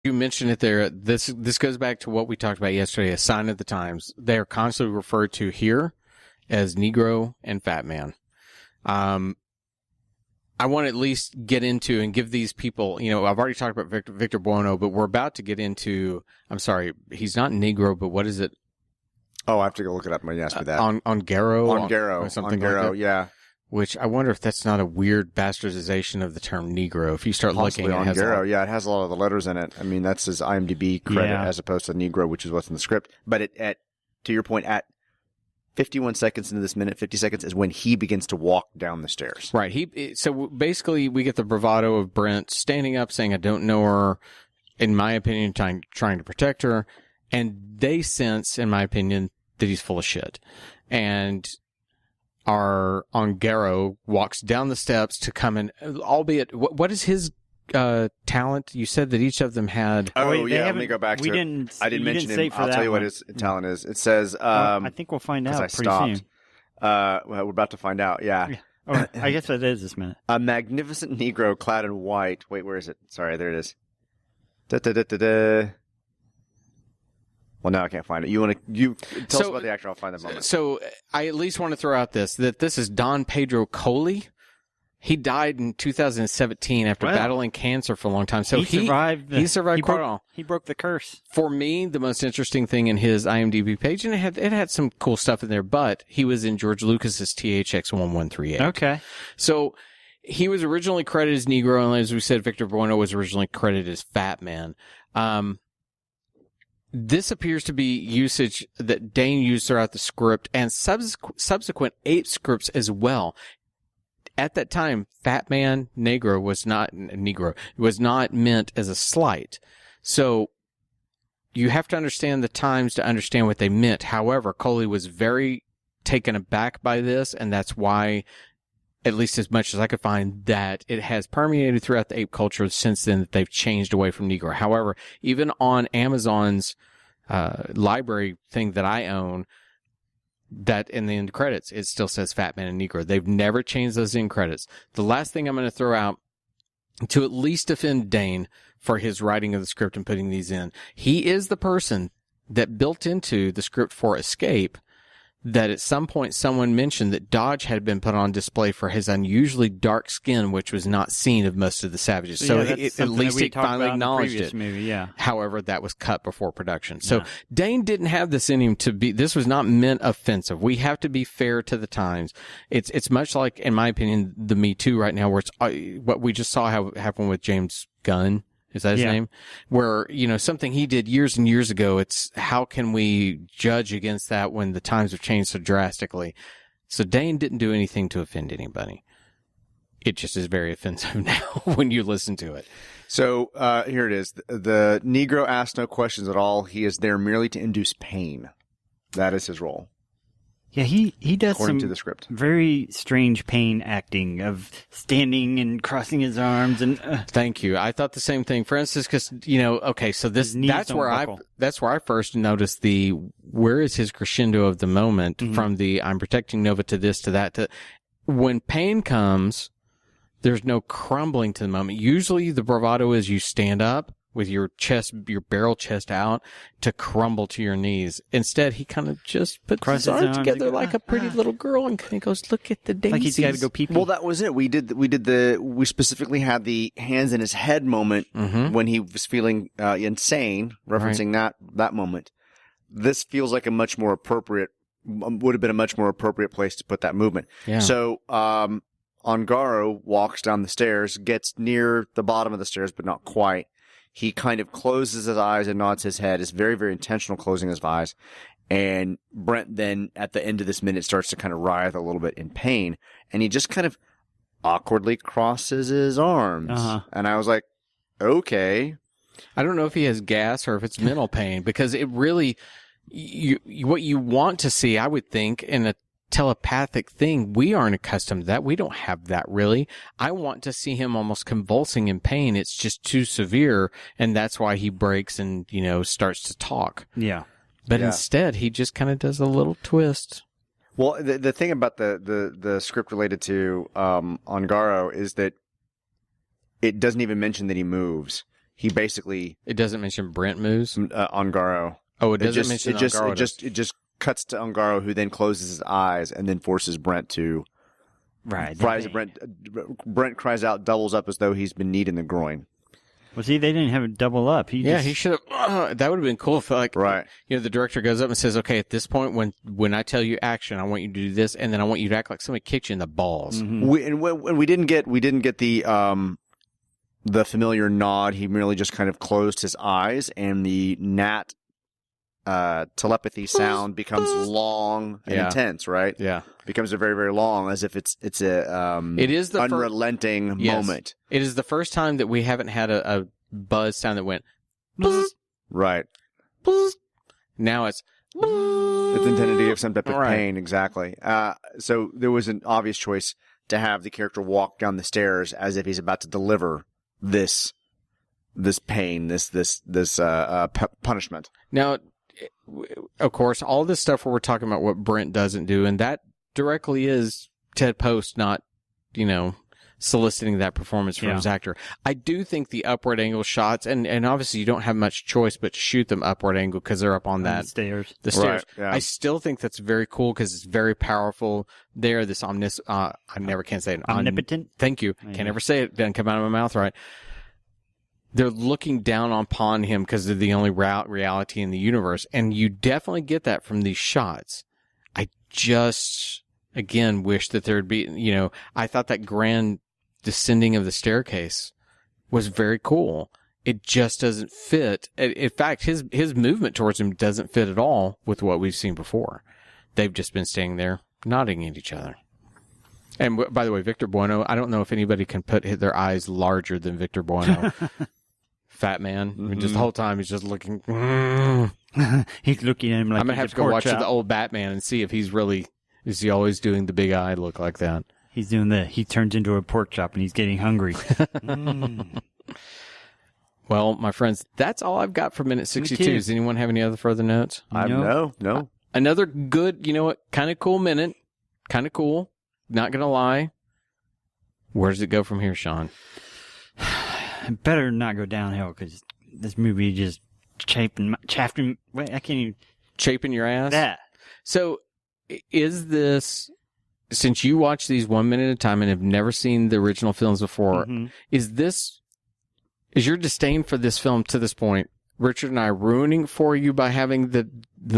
You mentioned it there. This goes back to what we talked about yesterday, a sign of the times. They are constantly referred to here as Negro and Fat Man. I want to at least get into and give these people, I've already talked about Victor Buono, but we're about to get into, I'm sorry, he's not Negro, but what is it? Oh, I have to go look it up when you ask me that. Ongaro? Ongaro. Or something Ongaro, like that. yeah. Which I wonder if that's not a weird bastardization of the term Negro. If you start Possibly looking, it Ongaro, yeah, it has a lot of the letters in it. I mean, that's his IMDb credit as opposed to Negro, which is what's in the script. But to your point, at 51 seconds into this minute, 50 seconds is when he begins to walk down the stairs. Right. So basically, we get the bravado of Brent standing up, saying, "I don't know her," in my opinion, trying to protect her, and they sense, in my opinion, that he's full of shit, and our Ongaro walks down the steps to come in, albeit, what is his talent? You said that each of them had... Oh, yeah, let me go back to it. I didn't mention him. I'll tell you what his talent is. It says... I think we'll find out pretty soon. Well, we're about to find out, yeah. Oh, I guess it is this minute. A magnificent Negro clad in white. Wait, where is it? Sorry, there it is. Da-da-da-da-da. Well, now I can't find it. You tell us about the actor? I'll find that moment. So I at least want to throw out that this is Don Pedro Coley. He died in 2017 after battling cancer for a long time. So he survived. He survived quite well. He broke the curse. For me, the most interesting thing in his IMDb page, and it had some cool stuff in there, but he was in George Lucas's THX 1138. Okay. So he was originally credited as Negro, and as we said, Victor Buono was originally credited as Fat Man. This appears to be usage that Dane used throughout the script and subsequent Ape scripts as well. At that time, Fat Man, Negro was not meant as a slight. So you have to understand the times to understand what they meant. However, Coley was very taken aback by this, and that's why, at least as much as I could find, that it has permeated throughout the ape culture since then, that they've changed away from Negro. However, even on Amazon's library thing that I own, that in the end credits, it still says Fat Man and Negro. They've never changed those end credits. The last thing I'm going to throw out, to at least defend Dane for his writing of the script and putting these in, he is the person that built into the script for Escape that at some point someone mentioned that Dodge had been put on display for his unusually dark skin, which was not seen of most of the savages. So at least he finally acknowledged it. Movie, yeah. However, that was cut before production. So Dane didn't have this in him this was not meant offensive. We have to be fair to the times. It's much like, in my opinion, the Me Too right now, where it's what we just saw happen with James Gunn. Is that his name? Where, something he did years and years ago, it's how can we judge against that when the times have changed so drastically? So Dane didn't do anything to offend anybody. It just is very offensive now when you listen to it. So here it is. The Negro asks no questions at all. He is there merely to induce pain. That is his role. Yeah, he does according some to the script. Very strange pain acting of standing and crossing his arms and. Thank you. I thought the same thing. For instance, because okay, so that's where I first noticed where is his crescendo of the moment from the I'm protecting Nova to this to that to when pain comes. There's no crumbling to the moment. Usually, the bravado is you stand up with your barrel chest out to crumble to your knees. Instead, he kind of just puts his arms together like a pretty little girl and kind of goes, "Look at the daisies." Like he's got to go pee-pee. Well, that was it. We specifically had the hands in his head moment when he was feeling insane, referencing that moment. This feels like would have been a much more appropriate place to put that movement. Yeah. So, Ongaro walks down the stairs, gets near the bottom of the stairs, but not quite. He kind of closes his eyes and nods his head. It's very, very intentional closing his eyes. And Brent then, at the end of this minute, starts to kind of writhe a little bit in pain. And he just kind of awkwardly crosses his arms. And I was like, okay. I don't know if he has gas or if it's mental pain, because it really, what you want to see, I would think, in a telepathic thing, we aren't accustomed to that. We don't have that really. I want to see him almost convulsing in pain. It's just too severe, and that's why he breaks and starts to talk. Yeah, but instead he just kind of does a little twist. Well, the thing about the script related to Ongaro is that it doesn't even mention that he moves. he basically It doesn't mention Brent moves. Ungaro. Oh, it doesn't mention Ungaro. It just cuts to Ungaro, who then closes his eyes and then forces Brent to. Right. Brent cries out, doubles up as though he's been kneed in the groin. Well, see, they didn't have it double up. He should have. That would have been cool if, like, right. The director goes up and says, "Okay, at this point, when I tell you action, I want you to do this, and then I want you to act like somebody kicked you in the balls." Mm-hmm. We didn't get the familiar nod. He merely just kind of closed his eyes, and the gnat telepathy sound becomes long and intense, right? Yeah. Becomes a very, very long, as if it's a it is the unrelenting moment. It is the first time that we haven't had a buzz sound that went buzz, right. buzz. Now it's intended to give some type of pain, exactly. So there was an obvious choice to have the character walk down the stairs as if he's about to deliver this pain, this punishment. Now, of course, all this stuff where we're talking about what Brent doesn't do, and that directly is Ted Post not, soliciting that performance from his actor. I do think the upward angle shots, and obviously you don't have much choice but to shoot them upward angle because they're up on that the stairs. Right, yeah. I still think that's very cool because it's very powerful. There, this I never can say it. Omnipotent. Thank you. Can't ever say it. Doesn't come out of my mouth right. They're looking down upon him because they're the only reality in the universe. And you definitely get that from these shots. I just, again, wish that there'd be, I thought that grand descending of the staircase was very cool. It just doesn't fit. In fact, his movement towards him doesn't fit at all with what we've seen before. They've just been staying there, nodding at each other. And by the way, Victor Bueno, I don't know if anybody can put their eyes larger than Victor Bueno. Fat man. Mm-hmm. I mean, just the whole time he's just looking. He's looking at him like I'm going to have to go watch the old Batman and see if is he always doing the big eye look like that? He's doing he turns into a pork chop and he's getting hungry. Well, my friends, that's all I've got for minute 62. Does anyone have any other further notes? No. Another good, kind of cool minute. Kind of cool. Not going to lie. Where does it go from here, Sean? It better not go downhill because this movie just chafing. Wait, I can't even. Chafing your ass? That. So, is this, since you watch these 1 minute at a time and have never seen the original films before, is your disdain for this film to this point, Richard and I, ruining for you by having the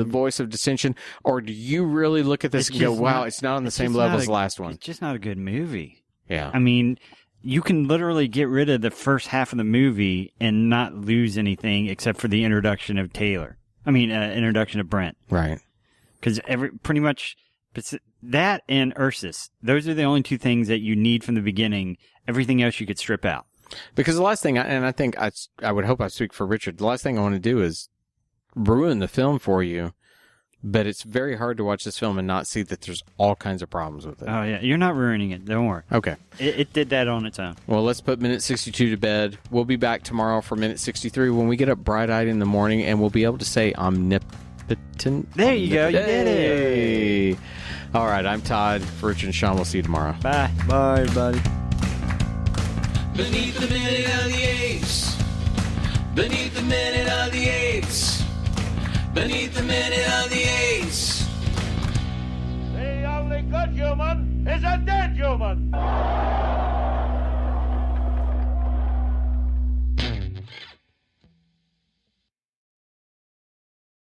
voice of dissension, or do you really look at this and go, wow, it's not on the same level as the last one? It's just not a good movie. Yeah. I mean, you can literally get rid of the first half of the movie and not lose anything except for the introduction of introduction of Brent. Right. Because pretty much that and Ursus, those are the only two things that you need from the beginning. Everything else you could strip out. Because the last thing, I think I would hope I speak for Richard, the last thing I want to do is ruin the film for you. But it's very hard to watch this film and not see that there's all kinds of problems with it. Oh, yeah. You're not ruining it. Don't worry. Okay. It did that on its own. Well, let's put minute 62 to bed. We'll be back tomorrow for minute 63 when we get up bright-eyed in the morning, and we'll be able to say omnipotent. There you go. You did it. All right. I'm Todd. For Richard and Sean, we'll see you tomorrow. Bye. Bye, everybody. Beneath the minute of the apes. Beneath the minute of the apes. Beneath the minute of the apes. The only good human is a dead human.